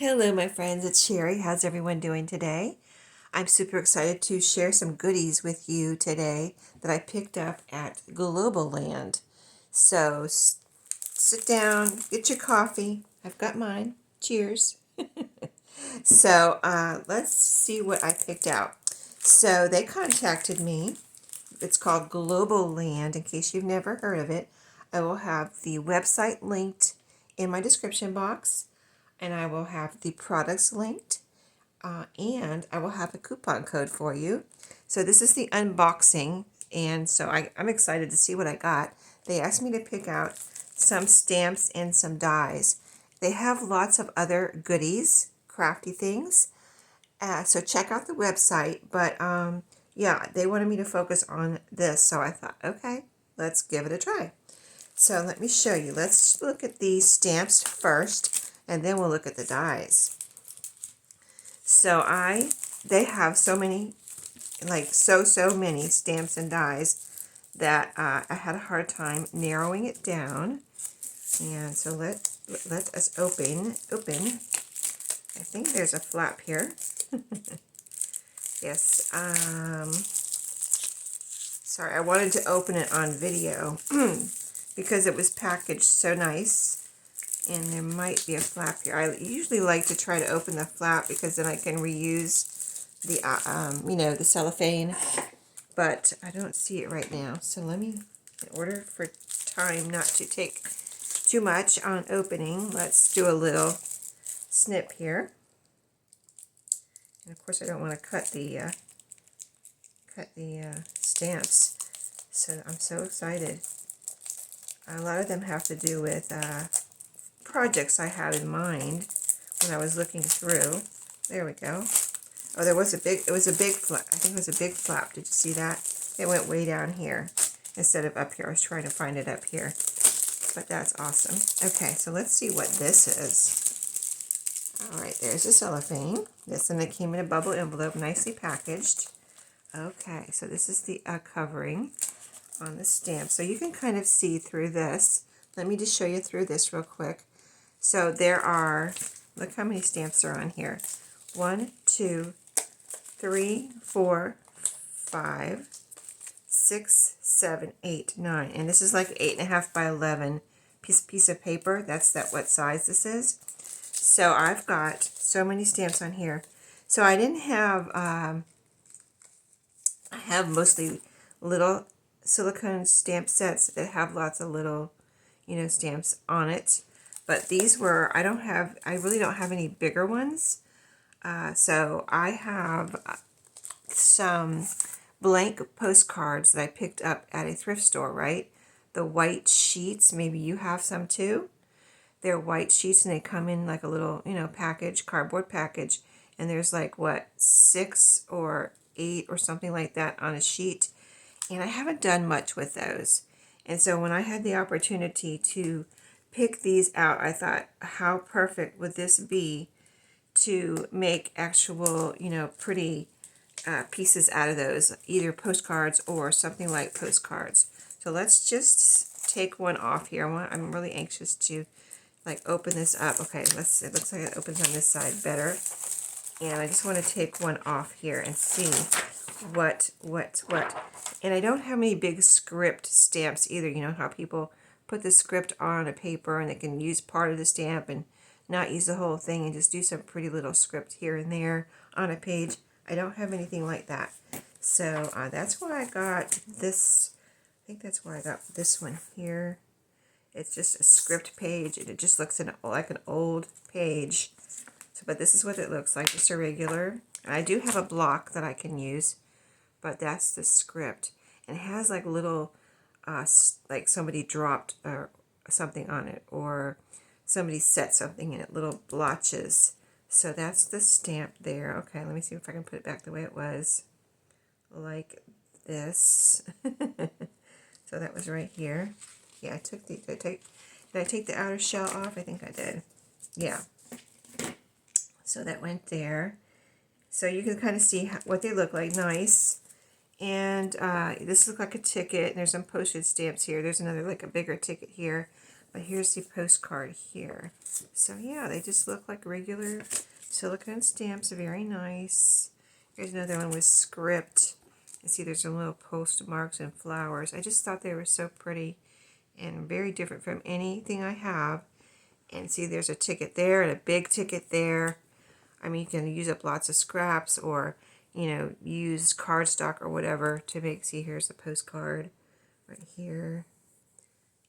Hello, my friends. It's Sheree. How's everyone doing today? I'm super excited to share some goodies with you today that I picked up at Globleland. So sit down, get your coffee. I've got mine. Cheers. Let's see what I picked out. So they contacted me. It's called Globleland. In case you've never heard of it, I will have the website linked in my description box, and I will have the products linked, and I will have a coupon code for you. So this is the unboxing, and I'm excited to see what I got. They asked me to pick out some stamps and some dies. They have lots of other goodies, crafty things. So check out the website, but yeah, they wanted me to focus on this, so I thought, okay, let's give it a try. So let me show you. Let's look at these stamps first, and then we'll look at the dies. They have so many, like so many stamps and dies that I had a hard time narrowing it down. And so let us open. I think there's a flap here. Yes. Sorry, I wanted to open it on video because it was packaged so nice. And there might be a flap here. I usually like to try to open the flap because then I can reuse the, the cellophane. But I don't see it right now. So let me, in order for time not to take too much on opening, let's do a little snip here. And of course, I don't want to cut the stamps. So I'm so excited. A lot of them have to do with projects I had in mind when I was looking through. There we go. Oh, it was a big flap. I think it was a big flap. Did you see that? It went way down here instead of up here. I was trying to find it up here. But that's awesome. Okay, so let's see what this is. All right, there's the cellophane. This one, it came in a bubble envelope, nicely packaged. Okay, so this is the covering on the stamp. So you can kind of see through this. Let me just show you through this real quick. So there are, look how many stamps are on here. 1, 2, 3, 4, 5, 6, 7, 8, 9. And this is like 8.5 by 11 piece of paper. That's what size this is. So I've got so many stamps on here. So I didn't have, I have mostly little silicone stamp sets that have lots of little, stamps on it. But these were, I really don't have any bigger ones. So I have some blank postcards that I picked up at a thrift store, right? The white sheets, maybe you have some too. They're white sheets and they come in like a little, package, cardboard package. And there's like, what, 6 or 8 or something like that on a sheet. And I haven't done much with those. And so when I had the opportunity to pick these out, I thought, how perfect would this be to make actual, pretty pieces out of those, either postcards or something like postcards. So let's just take one off here. I'm really anxious to open this up. Okay, let's see. It looks like it opens on this side better. And I just want to take one off here and see what. And I don't have any big script stamps either. You know how people put the script on a paper and they can use part of the stamp and not use the whole thing and just do some pretty little script here and there on a page. I don't have anything like that. So that's why I got this. I think that's why I got this one here. It's just a script page, and it just looks like an old page. So, but this is what it looks like, just a regular. And I do have a block that I can use, but that's the script. And it has like little, like somebody dropped something on it, or somebody set something in it, little blotches. So that's the stamp there. Okay, let me see if I can put it back the way it was, like this. So that was right here. Yeah, did I take the outer shell off? I think I did. Yeah. So that went there. So you can kind of see what they look like. Nice. And this looks like a ticket. There's some postage stamps here. There's another, like a bigger ticket here. But here's the postcard here. So yeah, they just look like regular silicone stamps. Very nice. Here's another one with script. You see there's some little postmarks and flowers. I just thought they were so pretty and very different from anything I have. And see, there's a ticket there and a big ticket there. I mean, you can use up lots of scraps or, you know, use cardstock or whatever to make. See, here's the postcard right here.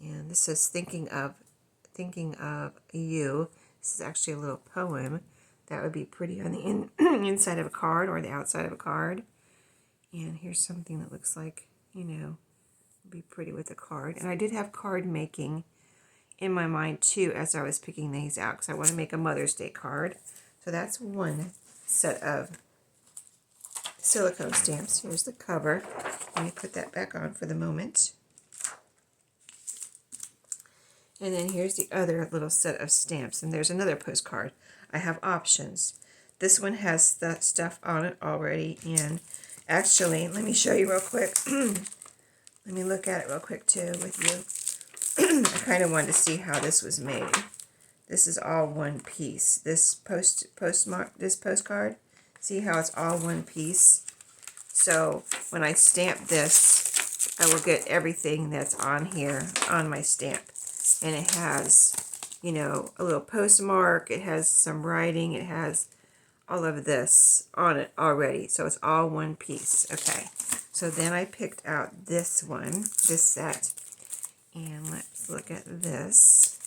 And this says thinking of you. This is actually a little poem that would be pretty on the inside of a card or the outside of a card. And here's something that looks like, you know, would be pretty with a card. And I did have card making in my mind too as I was picking these out because I want to make a Mother's Day card. So that's one set of silicone stamps. Here's the cover. Let me put that back on for the moment. And then here's the other little set of stamps. And there's another postcard. I have options. This one has the stuff on it already. And actually, let me show you real quick. Let me look at it real quick too with you. I kind of wanted to see how this was made. This is all one piece. This postcard, see how it's all one piece? So when I stamp this, I will get everything that's on here on my stamp. And it has, you know, a little postmark, it has some writing, it has all of this on it already. So it's all one piece. Okay. So then I picked out this one, this set. And let's look at this.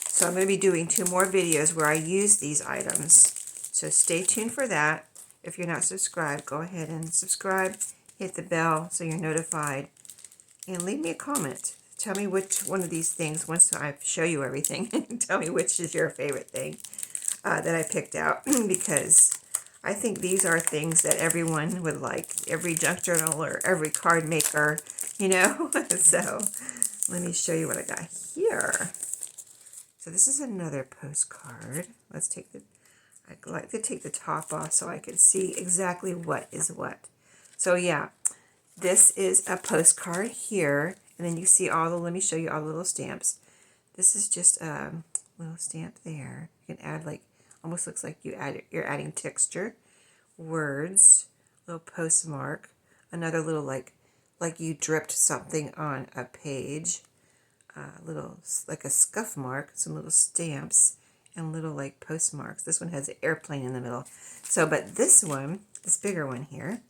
So I'm going to be doing 2 more videos where I use these items. So stay tuned for that. If you're not subscribed, go ahead and subscribe. Hit the bell so you're notified. And leave me a comment. Tell me which one of these things, once I show you everything, tell me which is your favorite thing that I picked out. Because I think these are things that everyone would like. Every junk journal or every card maker, you know. So let me show you what I got here. So this is another postcard. Let's take the, I like to take the top off so I can see exactly what is what. So yeah, this is a postcard here. And then you see all the, let me show you all the little stamps. This is just a little stamp there. You can add like, almost looks like you're adding texture, words, little postmark, another little like you dripped something on a page, little like a scuff mark, some little stamps, and little like postmarks. This one has an airplane in the middle. So, but this one, this bigger one here,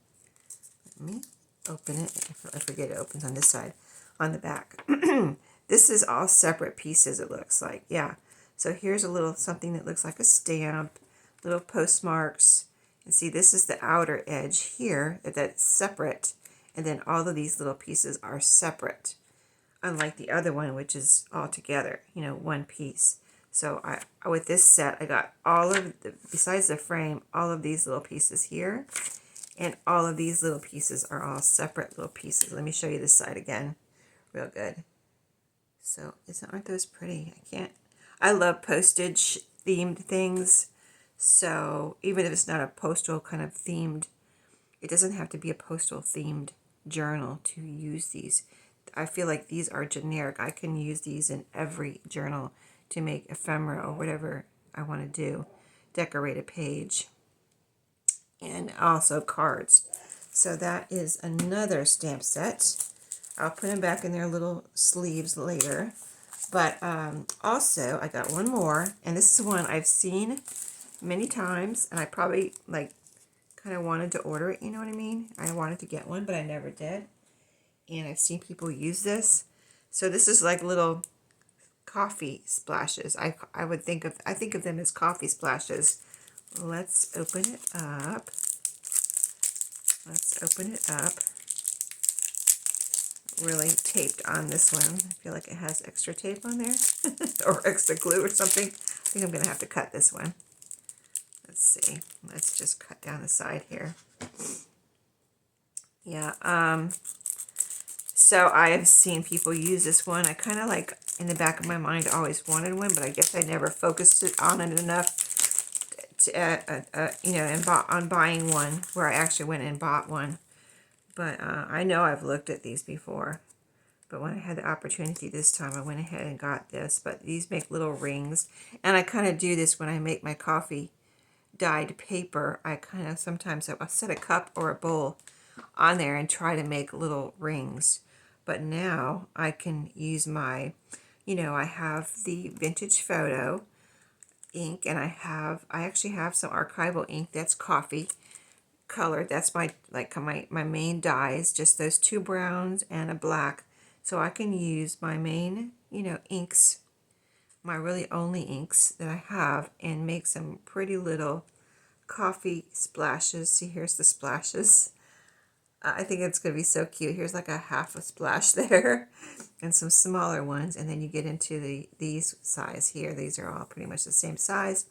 let me open it. I forget it opens on this side, on the back. This is all separate pieces, it looks like. Yeah. So here's a little something that looks like a stamp, little postmarks. And see, this is the outer edge here that's separate. And then all of these little pieces are separate. Unlike the other one, which is all together, you know, one piece. So with this set, I got all of, besides the frame, all of these little pieces here. And all of these little pieces are all separate little pieces. Let me show you this side again. Real good. So, aren't those pretty? I love postage themed things. So, even if it's not a postal kind of themed, it doesn't have to be a postal themed journal to use these. I feel like these are generic. I can use these in every journal to make ephemera or whatever I want to do. Decorate a page. And also cards. So that is another stamp set. I'll put them back in their little sleeves later. But also, I got one more. And this is one I've seen many times. And I probably, like, kind of wanted to order it. You know what I mean? I wanted to get one, but I never did. And I've seen people use this. So this is like little coffee splashes. I think of them as coffee splashes. Let's open it up. Let's open it up. Really taped on this one. I feel like it has extra tape on there or extra glue or something. I think I'm going to have to cut this one. Let's see. Let's just cut down the side here. Yeah. So I have seen people use this one. I kind of like, in the back of my mind, always wanted one, but I guess I never focused on it enough to, you know, on buying one where I actually went and bought one. But I know I've looked at these before. But when I had the opportunity this time, I went ahead and got this. But these make little rings. And I kind of do this when I make my coffee dyed paper. I kind of sometimes I'll set a cup or a bowl on there and try to make little rings. But now I can use my, I have the vintage photo ink, and I actually have some archival ink that's coffee colored. That's my main dyes, just those two browns and a black. So I can use my main, inks, my really only inks that I have, and make some pretty little coffee splashes. See, here's the splashes. I think it's going to be so cute. Here's like a half a splash there and some smaller ones. And then you get into these size here. These are all pretty much the same size,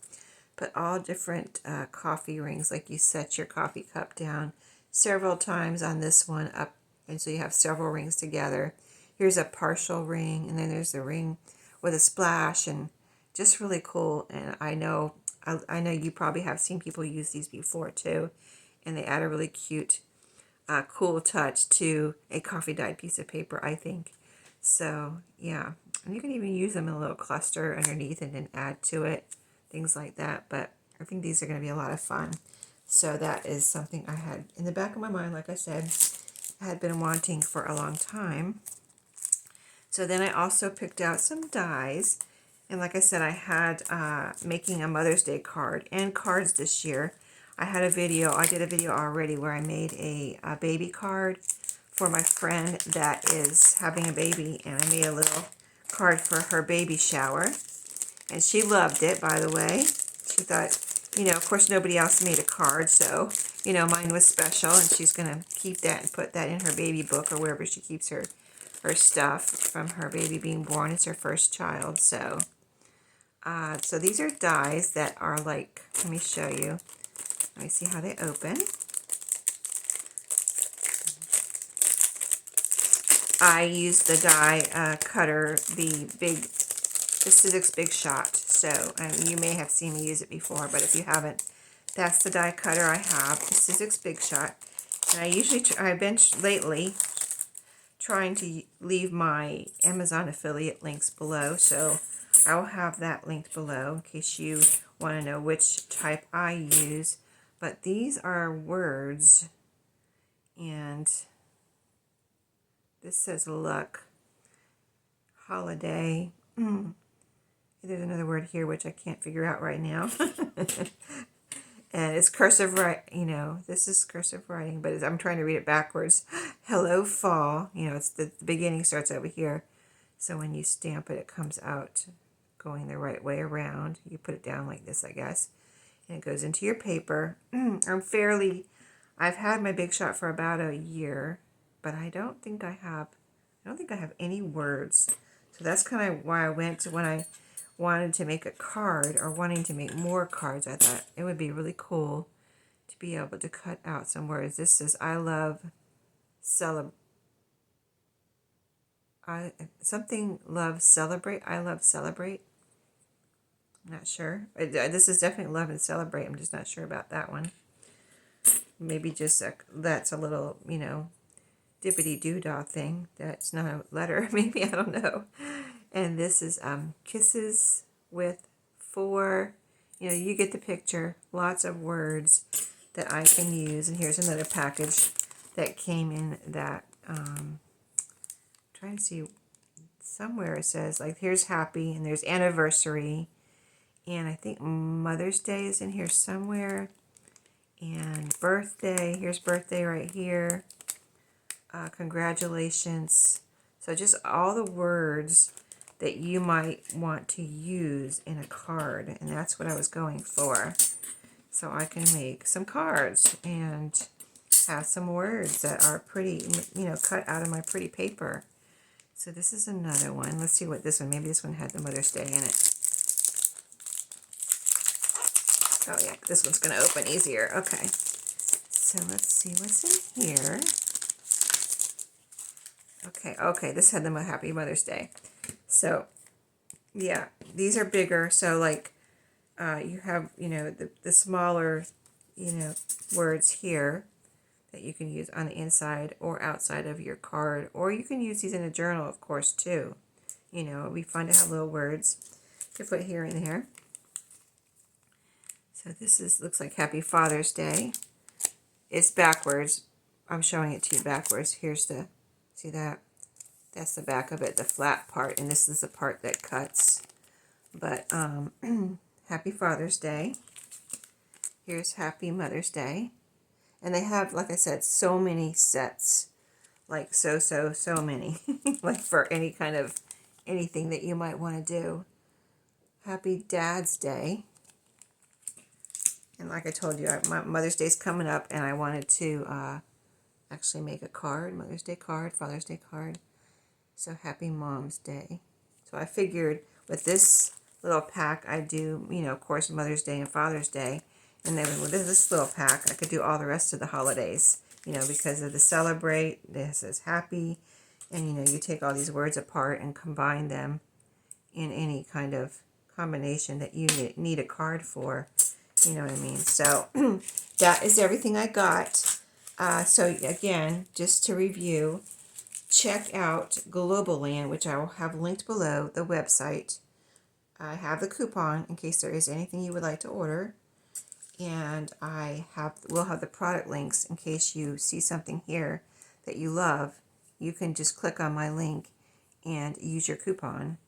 but all different coffee rings. Like you set your coffee cup down several times on this one up. And so you have several rings together. Here's a partial ring. And then there's the ring with a splash, and just really cool. And I know you probably have seen people use these before too. And they add a really cute cool touch to a coffee dyed piece of paper, I think. So yeah, and you can even use them in a little cluster underneath and then add to it, things like that. But I think these are going to be a lot of fun. So that is something I had in the back of my mind, like I said, I had been wanting for a long time. So then I also picked out some dies, and like I said, I had making a Mother's Day card and cards this year. I did a video already where I made a baby card for my friend that is having a baby, and I made a little card for her baby shower. And she loved it, by the way. She thought, of course nobody else made a card, so, mine was special, and she's going to keep that and put that in her baby book or wherever she keeps her stuff from her baby being born. It's her first child, so. So these are dies that are like, let me show you. Let me see how they open. I use the die cutter, the Sizzix Big Shot. So you may have seen me use it before, but if you haven't, that's the die cutter I have, the Sizzix Big Shot. And I've been lately trying to leave my Amazon affiliate links below, so I'll have that linked below in case you want to know which type I use. But these are words, and this says luck, holiday. There's another word here which I can't figure out right now. And it's cursive writing, this is cursive writing, but I'm trying to read it backwards. Hello, fall. It's the beginning starts over here. So when you stamp it, it comes out going the right way around. You put it down like this, I guess. And it goes into your paper. I've had my Big Shot for about a year, but I don't think I have any words. So that's kind of why I went to when I wanted to make a card or wanting to make more cards. I thought it would be really cool to be able to cut out some words. This says, I love celebrate. I love celebrate. I'm not sure. This is definitely love and celebrate. I'm just not sure about that one. Maybe just that's a little, dippity-doo-dah thing. That's not a letter. Maybe, I don't know. And this is kisses with 4. You get the picture. Lots of words that I can use. And here's another package that came in that, trying to see, somewhere it says, like, here's happy, and there's anniversary, and I think Mother's Day is in here somewhere, and birthday, here's birthday right here, congratulations. So just all the words that you might want to use in a card, and that's what I was going for. So I can make some cards and have some words that are pretty, cut out of my pretty paper. So this is another one. Let's see what this one, maybe this one had the Mother's Day in it. Oh yeah, this one's going to open easier. Okay. So let's see what's in here. Okay, this had them a happy Mother's Day. So, yeah, these are bigger. So, like, you have, the smaller, words here. that you can use on the inside or outside of your card, or you can use these in a journal, of course, too. You know, it'd be fun to have little words to put here and there. So this looks like Happy Father's Day. It's backwards. I'm showing it to you backwards. Here's the, see that? That's the back of it, the flat part, and this is the part that cuts. But Happy Father's Day. Here's Happy Mother's Day. And they have, like I said, so many sets. Like so many. Like for any kind of anything that you might want to do. Happy Dad's Day. And like I told you, my Mother's Day's coming up, and I wanted to actually make a card, Mother's Day card, Father's Day card. So Happy Mom's Day. So I figured with this little pack, I do, you know, of course, Mother's Day and Father's Day. And then with this little pack, I could do all the rest of the holidays, you know, because of the celebrate, this is happy. And, you know, you take all these words apart and combine them in any kind of combination that you need a card for. You know what I mean? So that is everything I got. So again, just to review, check out Globleland, which I will have linked below, the website. I have the coupon in case there is anything you would like to order. And we'll have the product links in case you see something here that you love. You can just click on my link and use your coupon.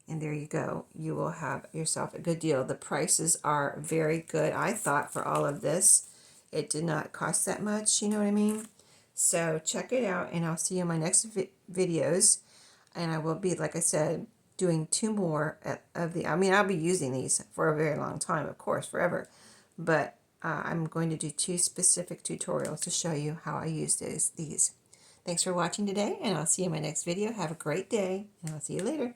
And there you go. You will have yourself a good deal. The prices are very good, I thought, for all of this. It did not cost that much, you know what I mean? So check it out, and I'll see you in my next videos. And I will be, like I said, doing 2 more of the, I mean, I'll be using these for a very long time, of course, forever. But I'm going to do 2 specific tutorials to show you how I use these. Thanks for watching today, and I'll see you in my next video. Have a great day, and I'll see you later.